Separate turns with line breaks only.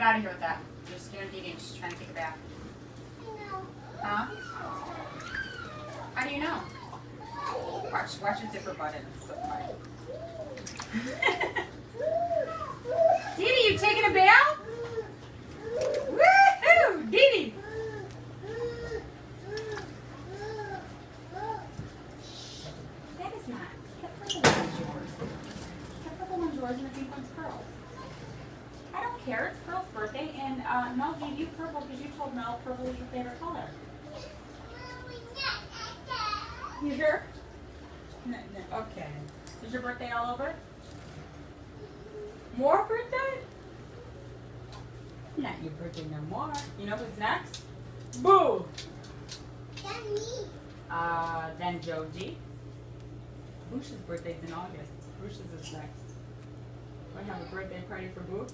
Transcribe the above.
out of here with that. You're scaring Dee Dee and she's trying to take a bath. Huh? How do you know? Watch her dip her butt in. It's so funny. Dee Dee, you taking a bath? Woohoo! Dee Dee! That is not. That purple one's yours. That purple one's yours and the pink one's Pearl's. I don't care. It's Pearl's birthday, and Mel gave you purple because you told Mel purple was your favorite color. You sure? No. Okay. Is your birthday all over? More birthday? Not your birthday no more. You know who's next? Boo! Then Joji. Bush's birthday's in August. Bush's is next. Want to have a birthday party for Boo?